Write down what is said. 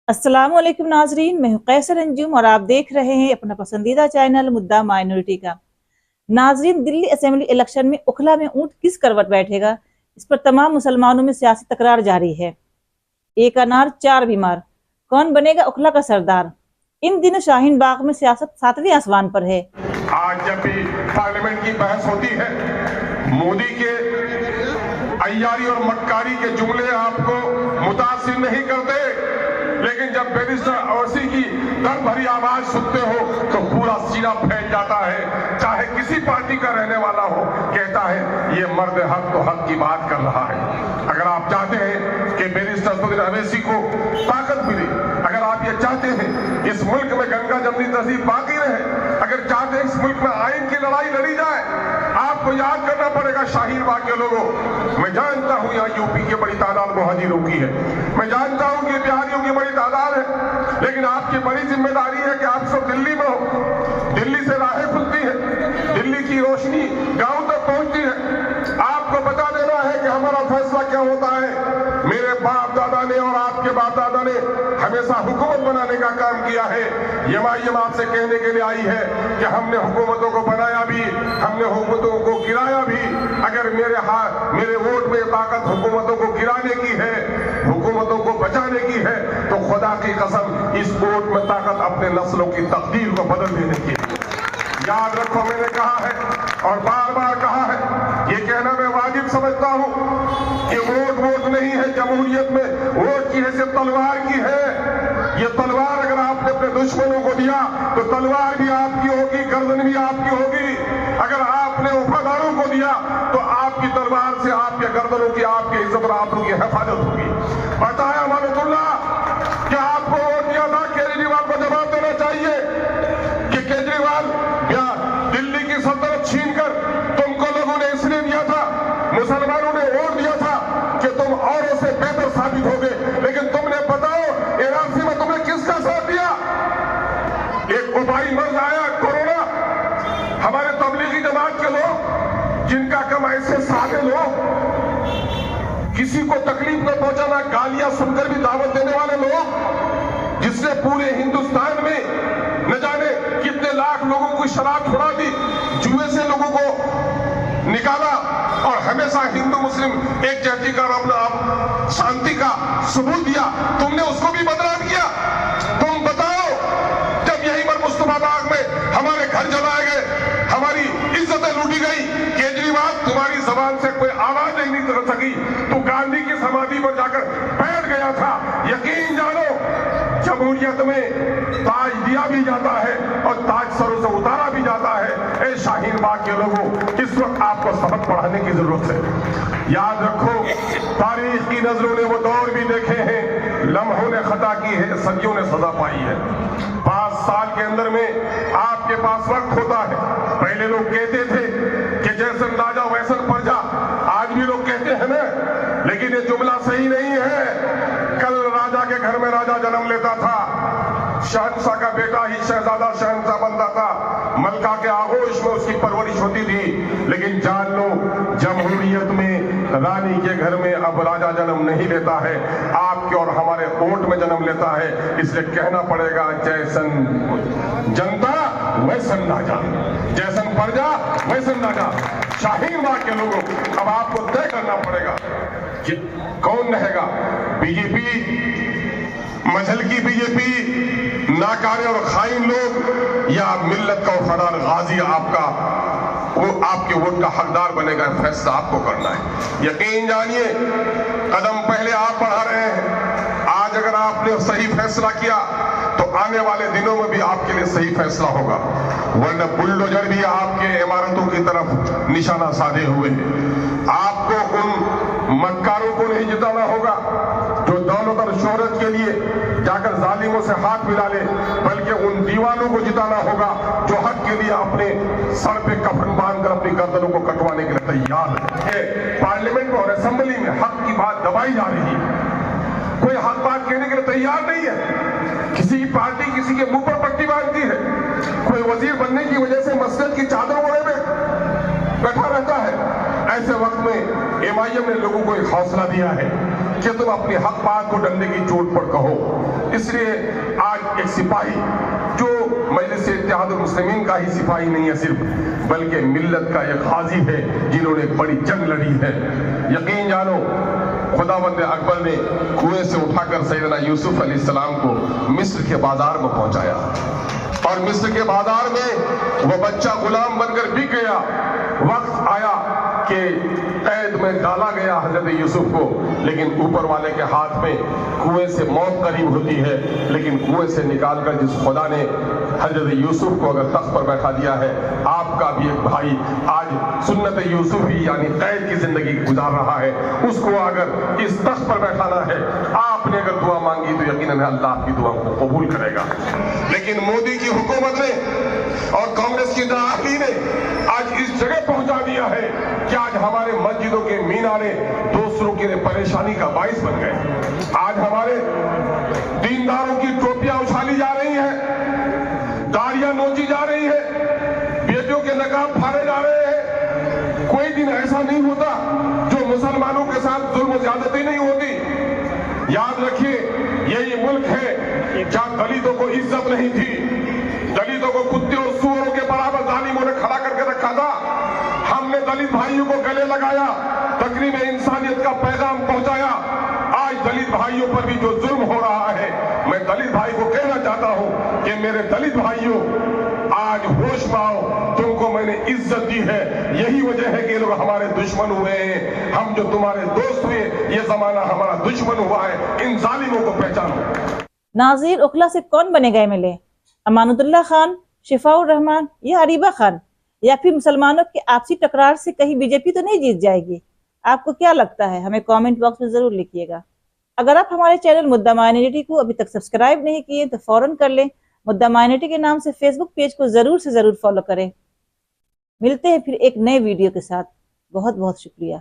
अस्सलामुअलैकुम नाजरीन, मैं हूं कैसर अंजुम और आप देख रहे हैं अपना पसंदीदा चैनल मुद्दा माइनॉरिटी का। नाजरीन, दिल्ली असेंबली इलेक्शन में उखला में ऊंट किस करवट बैठेगा, इस पर तमाम मुसलमानों में सियासी तकरार जारी है। एक अनार चार बीमार, कौन बनेगा उखला का सरदार? इन दिनों शाहीन बाग में सियासत सातवें आसमान पर है। आज जब भी पार्लियामेंट की बहस होती है, मोदी के अय्यारी और मक्कारी के जुमले आपको मुतासिर नहीं करते, लेकिन जब बैरिस्टर अवैसी की दर्द भरी आवाज सुनते हो तो पूरा सीना फैल जाता है। चाहे किसी पार्टी का रहने वाला हो, कहता है ये मर्द हक तो हक की बात कर रहा है। अगर आप चाहते हैं कि बैरिस्टर अवैसी को ताकत मिले, अगर आप ये चाहते हैं इस मुल्क में गंगा जमनी तहजीब बाकी रहे, अगर चाहते हैं इस मुल्क में आइन की लड़ाई लड़ी जाए, आपको याद करना पड़ेगा शाहीन बाग के लोगों। मैं जानता हूं यहाँ यूपी की बड़ी तादाद मुहाजिरों की है, मैं जानता हूं कि बिहारियों की बड़ी तादाद है, लेकिन आपकी बड़ी जिम्मेदारी है कि आप सब दिल्ली में हो। दिल्ली से राहें खुलती है, दिल्ली की रोशनी गांव तक पहुंचती है। आपको बता देना है कि हमारा फैसला क्या होता है। मेरे बाप दादा ने और आपके बाप दादा ने हमेशा हुकूमत बनाने का काम किया है। एमआईएम आपसे कहने के लिए आई है कि हमने हुकूमतों को बनाया भी, हमने हुकूमतों को गिराया भी। अगर मेरे वोट में ताकत हुकूमतों को गिराने की है, हुकूमतों को बचाने की है, तो खुदा की कसम इस वोट में ताकत अपने नस्लों की तकदीर को बदल देने की है। याद रखो, मैंने कहा है और बार बार कहा है, ये कहना मैं वाजिब समझता हूं कि वोट नहीं है। जमहूरियत में वोट की हैसियत तलवार की है। ये तलवार अगर आपने अपने दुश्मनों को दिया तो तलवार भी आपकी होगी, गर्दन भी आपकी होगी। अगर आपने वफादारों को दिया तो आपकी तलवार से आपके गर्दनों की, आपके इज्जत और आबरू की हिफाजत होगी। बताया मानतुल्लाह क्या आपको वोट दिया था? केजरीवाल को जवाब देना चाहिए कि केजरीवाल दिल्ली की सल्तनत छीनकर तुमको लोगों ने इसलिए दिया था, मुसलमानों ने वोट दिया था कि तुम औरों से बेहतर साबित हो गए, लेकिन तुमने बताओ एनआरसी में तुमने किसका साथ दिया? एक उपाई मर्ज आया कोरोना, हमारे तबलीगी जमात के लोग, जिनका कम ऐसे सादे लोग, किसी को तकलीफ न पहुंचाना, गालियां सुनकर भी दावत देने वाले लोग, जिसने पूरे हिंदुस्तान में न जाने कितने लाख लोगों को शराब छुड़ा दी, जुए से लोगों को निकाला और हमेशा हिंदू मुस्लिम एक जाति का अपना शांति का सबूत दिया, तुमने उसको भी बदनाम किया। तुम बताओ, जब यहीं पर मुस्तफाबाद में हमारे घर जलाए गए, हमारी इज्जतें लूटी गई, केजरीवाल तुम्हारी जबान से कोई आवाज नहीं निकल सकी, तू गांधी की समाधि पर जाकर बैठ गया था। यकीन जानो, जमहूरियत में ताज दिया भी जाता है और ताज सरों से उतारा भी जाता है। ए शाहीन बाग के लोगों, इस वक्त आपको सबक पढ़ाने की जरूरत है। याद रखो, तारीख की नजरों ने वो दौर भी देखे हैं, लम्हों ने खता की है, सदियों ने सजा पाई है। 5 साल के अंदर में आपके पास वक्त होता है। पहले लोग कहते थे कि जैसन राजा वैसन प्रजा, आज भी लोग कहते हैं ना, लेकिन ये जुमला सही नहीं है। कल राजा के घर में राजा जन्म लेता था, शहंशाह का बेटा ही शहजादा शहंशाह बनता था, मलका के आगोश में उसकी परवरिश होती थी। लेकिन जान लो, जमहूरियत में रानी के घर में अब राजा जन्म नहीं लेता है, आपके और हमारे वोट में जन्म लेता है। इसलिए कहना पड़ेगा, जैसन जनता वैसन राजा, जैसन प्रजा वैसन राजा। शाहीन बाग के लोगों, अब आपको तय करना पड़ेगा कि कौन रहेगा, बीजेपी, मजहल की बीजेपी, नाकारे और खाइन लोग, या मिल्लत का वफादार गाजी आपका, वो आपके वोट का हकदार बनेगा। फैसला आपको करना है। यकीन जानिए, कदम पहले आप बढ़ा रहे हैं। आज अगर आपने सही फैसला किया तो आने वाले दिनों में भी आपके लिए सही फैसला होगा, वरना बुलडोजर भी आपके इमारतों की तरफ निशाना साधे हुए हैं। आपको उन मक्कारों को नहीं जिताना होगा जो दौलत और शोहरत के लिए जाकर जालिमों से हाथ मिला ले, बल्कि उन दीवानों को जिताना होगा जो हक के लिए अपने सर पे कफन बांधकर अपनी गर्दनों को कटवाने के लिए तैयार है। पार्लियामेंट में और असेंबली में हक की बात दबाई जा रही है, कोई हक बात कहने के लिए तैयार नहीं है। किसी की पार्टी किसी के मुंह पर पट्टी बांधती है, कोई वजीर बनने की वजह से मस्जिद की चादर ओढ़े में बैठा रहता है। ऐसे वक्त में एमआईएम ने लोगों को एक हौसला दिया है कि तुम अपनी हक बात को डंडे की चोट पर कहो। اس لیے آج ایک سپاہی جو مجلس اتحاد المسلمین کا ہی سپاہی نہیں ہے صرف، بلکہ ملت کا ایک غازی ہے جنہوں نے ایک بڑی جنگ لڑی ہے. یقین جانو خداوند اکبر نے کنویں سے اٹھا کر سیدنا یوسف علیہ السلام کو مصر کے بازار میں پہنچایا، اور مصر کے بازار میں وہ بچہ غلام بن کر بک گیا. وقت آیا کہ قید میں ڈالا گیا حضرت یوسف کو، لیکن اوپر والے کے ہاتھ میں کنویں سے موت قریب ہوتی ہے، لیکن کنویں سے نکال کر جس خدا نے حضرت یوسف کو اگر تخت پر بیٹھا دیا ہے، آپ کا بھی ایک بھائی آج سنت یوسف ہی یعنی قید کی زندگی گزار رہا ہے، اس کو اگر اس تخت پر بیٹھانا ہے، آپ نے اگر دعا مانگی تو یقیناً اللہ آپ کی دعا کو قبول کرے گا. لیکن مودی کی حکومت نے اور کانگریس کی نااہلی نے آج اس جگہ پہنچا دیا ہے کہ آج ہمارے مسجدوں کے مینارے دوسروں کے لیے پریشانی کا باعث بن گئے. آج ہمارے دینداروں کی ٹوپیاں اچھالی جا رہی ہیں، داڑیاں نوچی جا رہی ہیں، بیٹیوں کے نقاب پھاڑے جا رہے ہیں. کوئی دن ایسا نہیں ہوتا جو مسلمانوں کے ساتھ ظلم و زیادتی نہیں ہوتی. یاد رکھیے یہی ملک ہے جہاں دلتوں کو عزت نہیں تھی، دلتوں کو کتے اور سوروں کے برابر ظالموں نے کھڑا کر کے رکھا تھا. ہم نے دلت بھائیوں کو گلے لگایا، تقریب انسانیت کا پیغام پہنچایا. آج دلت بھائیوں پر بھی جو ظلم ہو رہا ہے، میں دلت بھائی کو کہنا چاہتا ہوں کہ میرے دلت بھائیوں آج ہوش میں آؤ، تم کو میں نے عزت دی ہے. یہی وجہ ہے کہ یہ لوگ ہمارے دشمن ہوئے ہیں. ہم جو تمہارے دوست ہوئے، یہ زمانہ ہمارا دشمن ہوا ہے. ان ظالموں کو پہچانو. ناظرین، اوکھلا سے کون بنے گئے ملے؟ امانت اللہ خان، شفاء الرحمان یا عریبہ خان؟ یا پھر مسلمانوں کے آپسی ٹکرار سے کہیں بی جے پی تو نہیں جیت جائے گی؟ آپ کو کیا لگتا ہے؟ ہمیں کامنٹ باکس میں ضرور لکھیے گا. اگر آپ ہمارے چینل مدعا مائنورٹی کو ابھی تک سبسکرائب نہیں کیے تو فوراً کر لیں. مدعا مائنورٹی کے نام سے فیس بک پیج کو ضرور سے ضرور فالو کریں. ملتے ہیں پھر ایک نئے ویڈیو کے ساتھ. بہت بہت شکریہ.